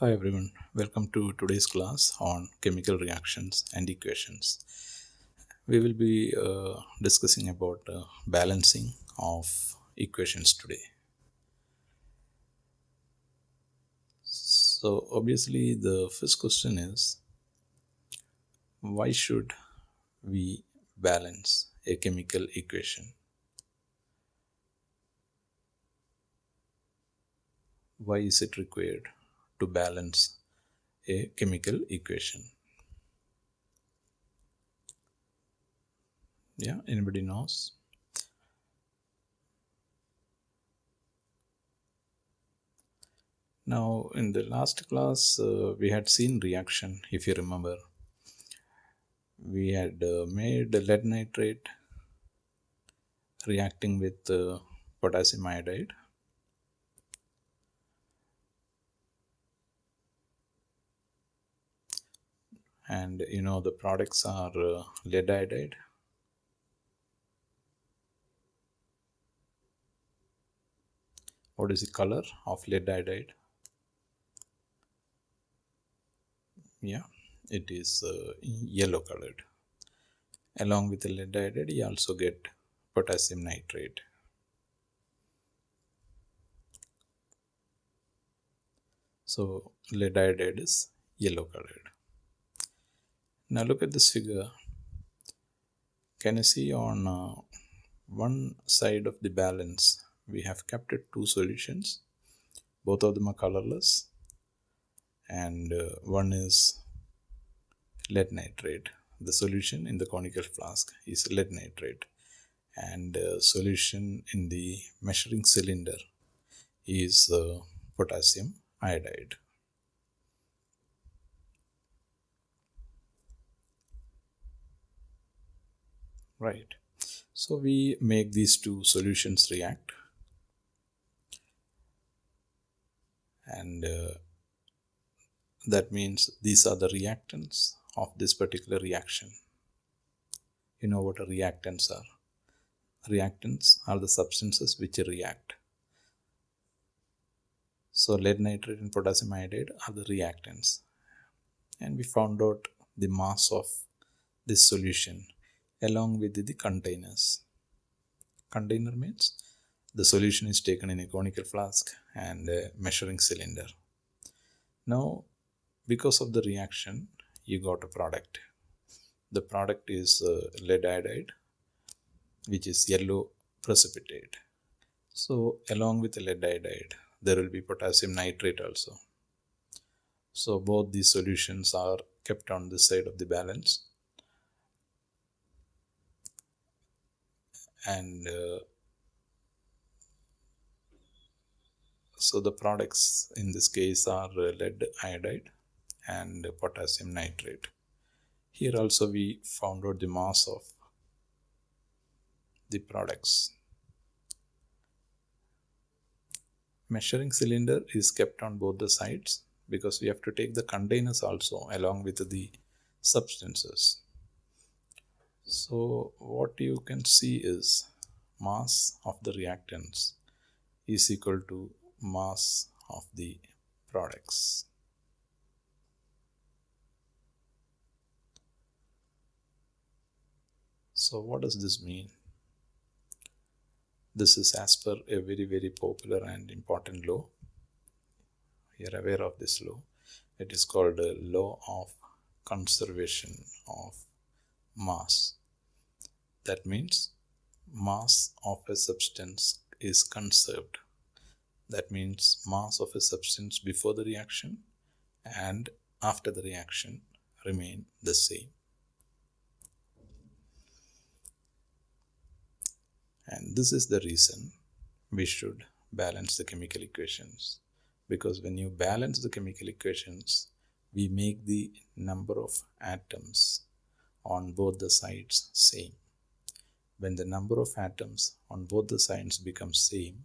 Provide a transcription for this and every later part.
Hi everyone, welcome to today's class on chemical reactions and equations. We will be discussing about balancing of equations today. So obviously the first question is, why should we balance a chemical equation? Why is it required to balance a chemical equation? Yeah, anybody knows? Now, in the last class, we had seen reaction, if you remember. We had made lead nitrate reacting with potassium iodide, and the products are lead iodide. What is the color of lead iodide? Yeah, it is yellow colored. Along with the lead iodide, you also get potassium nitrate. So lead iodide is yellow colored. Now look at this figure. Can you see on one side of the balance we have kept it two solutions. Both of them are colorless, and one is lead nitrate. The solution in the conical flask is lead nitrate, and solution in the measuring cylinder is potassium iodide. Right. So we make these two solutions react, and that means these are the reactants of this particular reaction. You know what reactants are? Reactants are the substances which react. So lead nitrate and potassium iodide are the reactants. And we found out the mass of this solution along with the containers. Container means the solution is taken in a conical flask and a measuring cylinder. Now, because of the reaction, you got a product. The product is lead iodide, which is yellow precipitate. So, along with the lead iodide, there will be potassium nitrate also. So, both these solutions are kept on this side of the balance, and so the products in this case are lead iodide and potassium nitrate. Here also we found out the mass of the products. Measuring cylinder is kept on both the sides because we have to take the containers also along with the substances. So what you can see is mass of the reactants is equal to mass of the products. So what does this mean? This is as per a very popular and important law. You are aware of this law. It is called the law of conservation of mass. That means mass of a substance is conserved. That means mass of a substance before the reaction and after the reaction remain the same. And this is the reason we should balance the chemical equations. Because when you balance the chemical equations, we make the number of atoms on both the sides same. When the number of atoms on both the sides becomes same,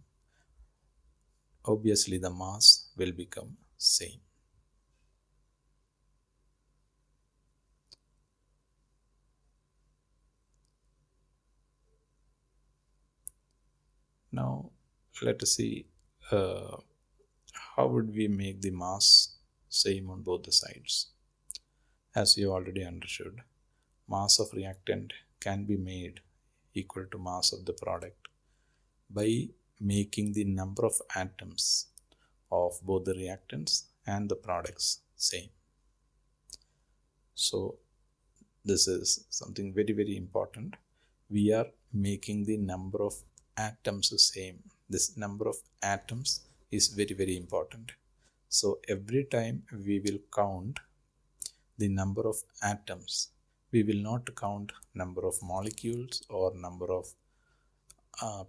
obviously the mass will become same. Now let us see how would we make the mass same on both the sides. As you already understood, mass of reactant can be made equal to mass of the product by making the number of atoms of both the reactants and the products same. So this is something very, very important. We are making the number of atoms the same. This number of atoms is very, very important. So every time we will count the number of atoms, we will not count number of molecules or number of uh,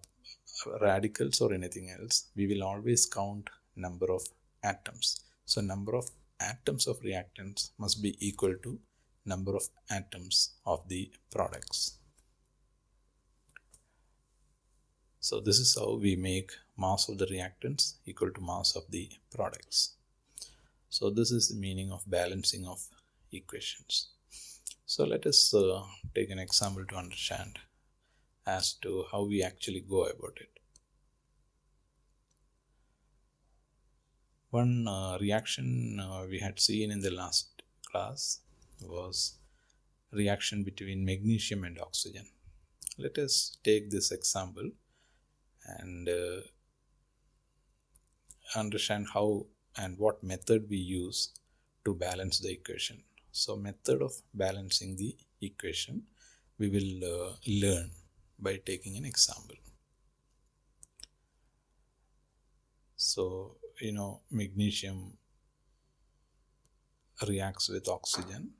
radicals or anything else. We will always count number of atoms. So number of atoms of reactants must be equal to number of atoms of the products. So this is how we make mass of the reactants equal to mass of the products. So this is the meaning of balancing of equations. So let us take an example to understand as to how we actually go about it. One reaction we had seen in the last class was reaction between magnesium and oxygen. Let us take this example and understand how and what method we use to balance the equation. So method of balancing the equation we will learn by taking an example. So magnesium reacts with oxygen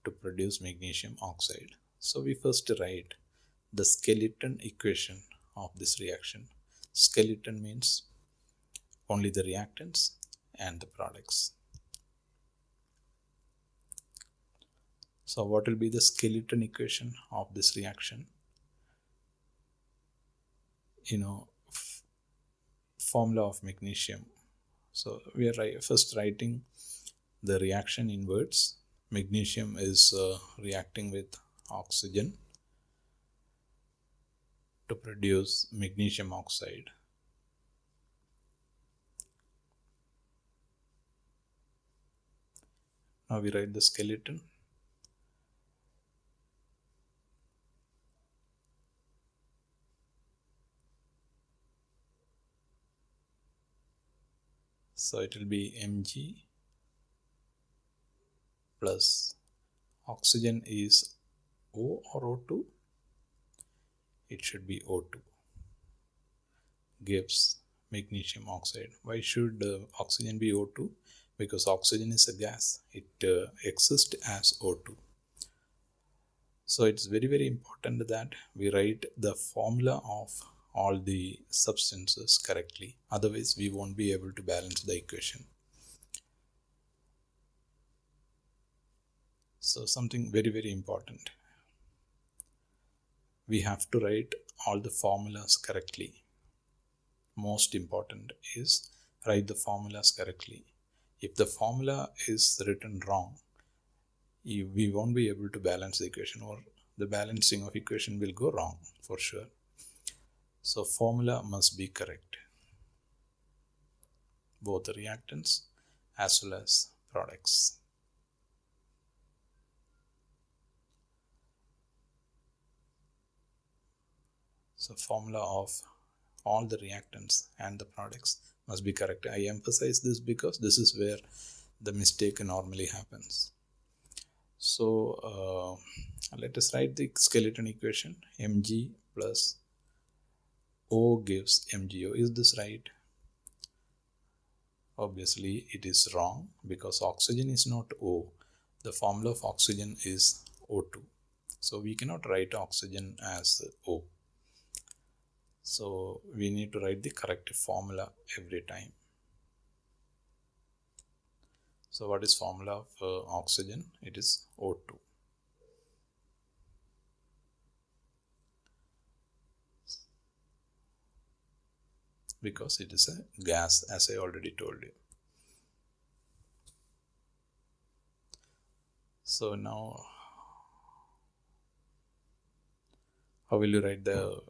to produce magnesium oxide. So we first write the skeleton equation of this reaction. Skeleton means only the reactants and the products. So what will be the skeleton equation of this reaction? Formula of magnesium. So we are first writing the reaction in words. Magnesium is reacting with oxygen to produce magnesium oxide. Now we write the skeleton. So it will be Mg plus oxygen is O or O2? It should be O2. Gives magnesium oxide. Why should oxygen be O2? Because oxygen is a gas. It exists as O2. So it's very, very important that we write the formula of all the substances correctly. Otherwise, we won't be able to balance the equation. So something very, very important. We have to write all the formulas correctly. Most important is write the formulas correctly. If the formula is written wrong, we won't be able to balance the equation, or the balancing of equation will go wrong for sure. So formula must be correct, both the reactants as well as products. So formula of all the reactants and the products must be correct. I emphasize this because this is where the mistake normally happens. So let us write the skeleton equation. Mg plus O gives MgO. Is this right? Obviously it is wrong because oxygen is not O. The formula of oxygen is O2. So we cannot write oxygen as O. So we need to write the correct formula every time. So what is formula of oxygen? It is O2. Because it is a gas, as I already told you. So now, how will you write the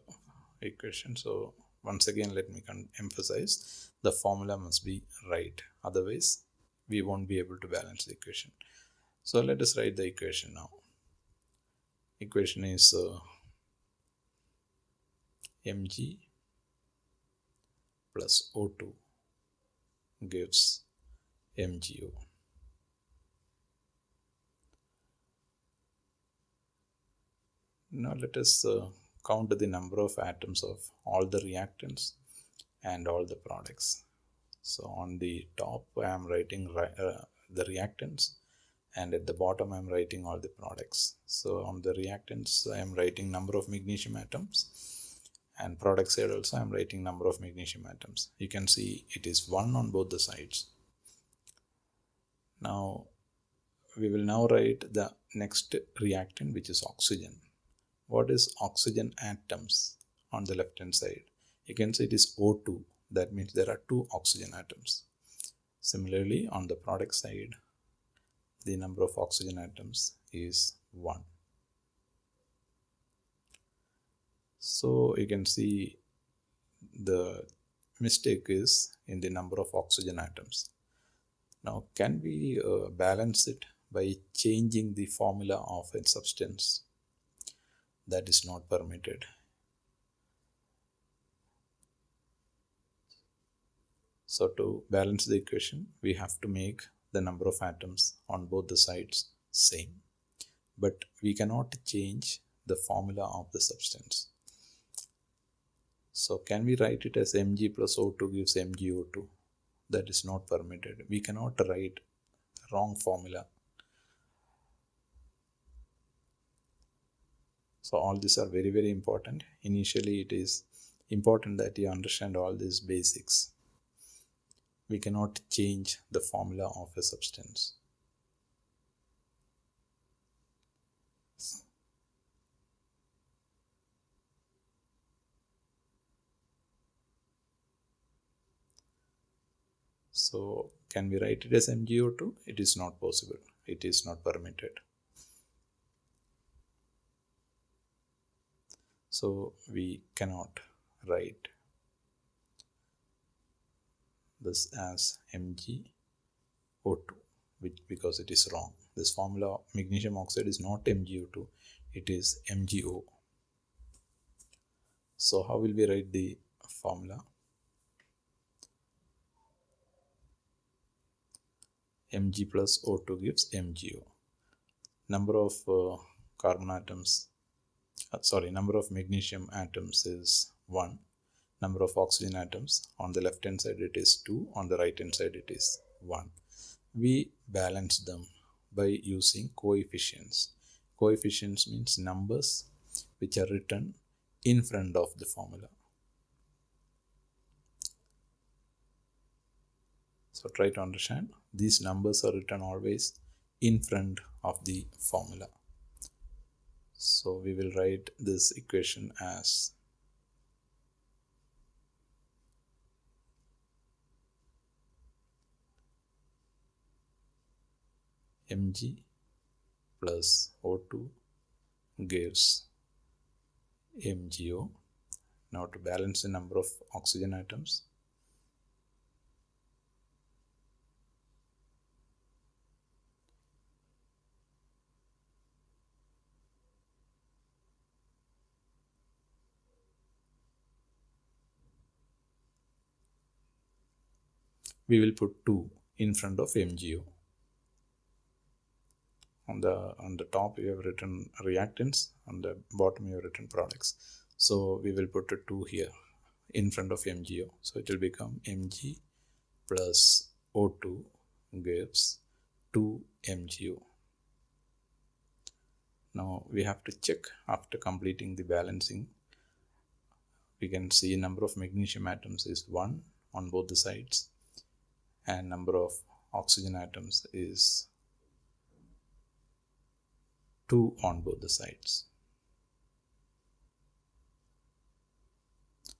equation? So once again, let me emphasize, the formula must be right. Otherwise, we won't be able to balance the equation. So let us write the equation now. Equation is Mg plus O2 gives MgO. Now let us count the number of atoms of all the reactants and all the products. So on the top I am writing the reactants, and at the bottom I am writing all the products. So on the reactants I am writing number of magnesium atoms, and product side also I am writing number of magnesium atoms. You can see it is 1 on both the sides. Now we will now write the next reactant, which is oxygen. What is oxygen atoms on the left hand side? You can see it is O2. That means there are 2 oxygen atoms. Similarly, on the product side, the number of oxygen atoms is 1. So you can see the mistake is in the number of oxygen atoms. Now, can we balance it by changing the formula of a substance? That is not permitted. So to balance the equation, we have to make the number of atoms on both the sides same. But we cannot change the formula of the substance. So can we write it as Mg plus O2 gives MgO2? That is not permitted. We cannot write wrong formula. So all these are very, very important. Initially, it is important that you understand all these basics. We cannot change the formula of a substance. So can we write it as MgO2? It is not possible. It is not permitted. So we cannot write this as MgO2, because it is wrong. This formula of magnesium oxide is not MgO2, it is MgO. So how will we write the formula? Mg plus O2 gives MgO. Number of carbon atoms, number of magnesium atoms is 1. Number of oxygen atoms, on the left hand side it is 2, on the right hand side it is 1. We balance them by using coefficients. Coefficients means numbers which are written in front of the formula. So try to understand, these numbers are written always in front of the formula. So we will write this equation as Mg plus O2 gives MgO. Now to balance the number of oxygen atoms, we will put 2 in front of MgO. On the top we have written reactants, on the bottom we have written products. So we will put a 2 here in front of MgO. So it will become Mg plus O2 gives 2 MgO. Now we have to check after completing the balancing. We can see number of magnesium atoms is 1 on both the sides, and number of oxygen atoms is 2 on both the sides.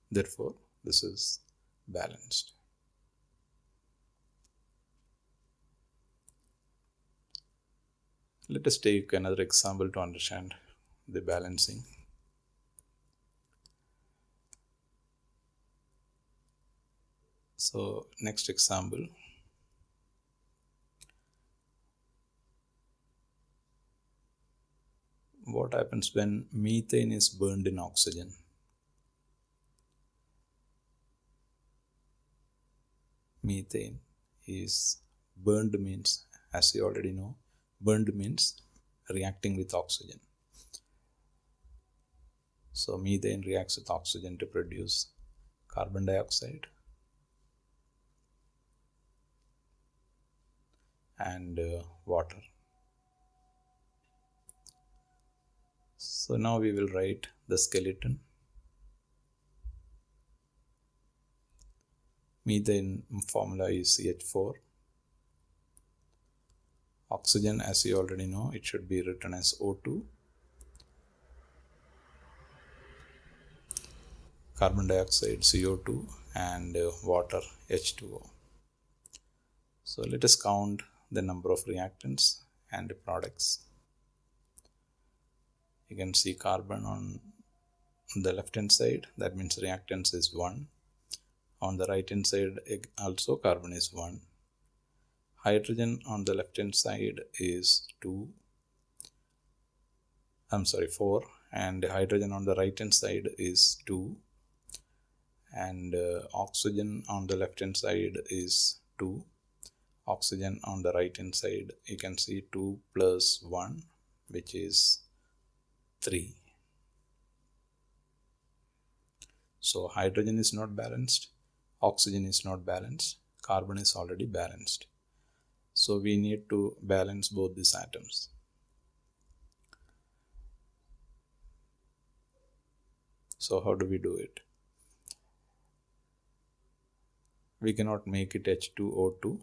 Therefore, this is balanced. Let us take another example to understand the balancing. So next example, what happens when methane is burned in oxygen? Methane is burned means, as you already know, burned means reacting with oxygen. So methane reacts with oxygen to produce carbon dioxide and water. So now we will write the skeleton. Methane formula is CH4. Oxygen, as you already know, it should be written as O2. Carbon dioxide CO2 and water H2O. So let us count the number of reactants and products. You can see carbon on the left hand side, that means reactants is 1. On the right hand side also carbon is 1. Hydrogen on the left hand side is 4, and hydrogen on the right hand side is 2, and oxygen on the left hand side is 2. Oxygen on the right hand side, you can see 2 plus 1, which is 3. So hydrogen is not balanced, oxygen is not balanced, carbon is already balanced. So we need to balance both these atoms. So how do we do it? We cannot make it H2O2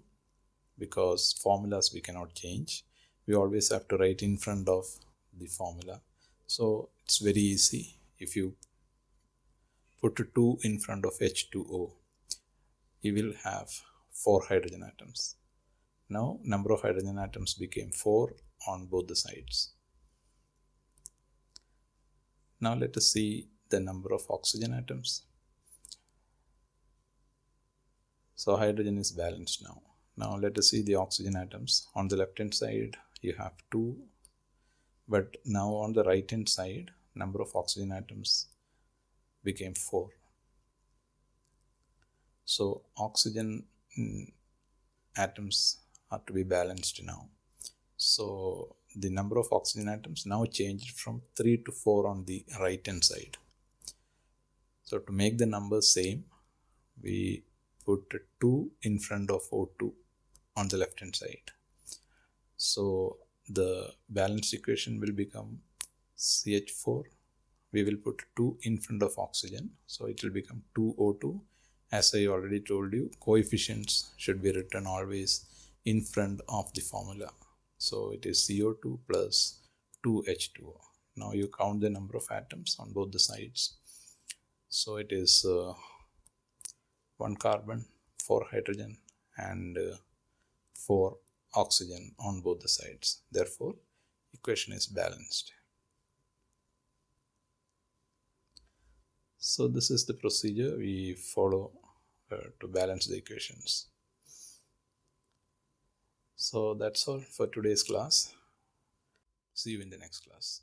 because formulas we cannot change. We always have to write in front of the formula. So it's very easy. If you put a 2 in front of H2O, you will have 4 hydrogen atoms. Now number of hydrogen atoms became 4 on both the sides. Now let us see the number of oxygen atoms. So hydrogen is balanced now. Now let us see the oxygen atoms. On the left hand side you have 2, but now on the right hand side number of oxygen atoms became 4. So oxygen atoms are to be balanced now. So the number of oxygen atoms now changed from 3 to 4 on the right hand side. So to make the numbers same, we put 2 in front of O2 on the left hand side. So the balanced equation will become CH4. We will put 2 in front of oxygen, so it will become 2O2. As I already told you, coefficients should be written always in front of the formula. So it is CO2 plus 2H2O. Now you count the number of atoms on both the sides. So it is 1 carbon, 4 hydrogen and 4 oxygen on both the sides. Therefore, equation is balanced. So this is the procedure we follow to balance the equations. So that's all for today's class. See you in the next class.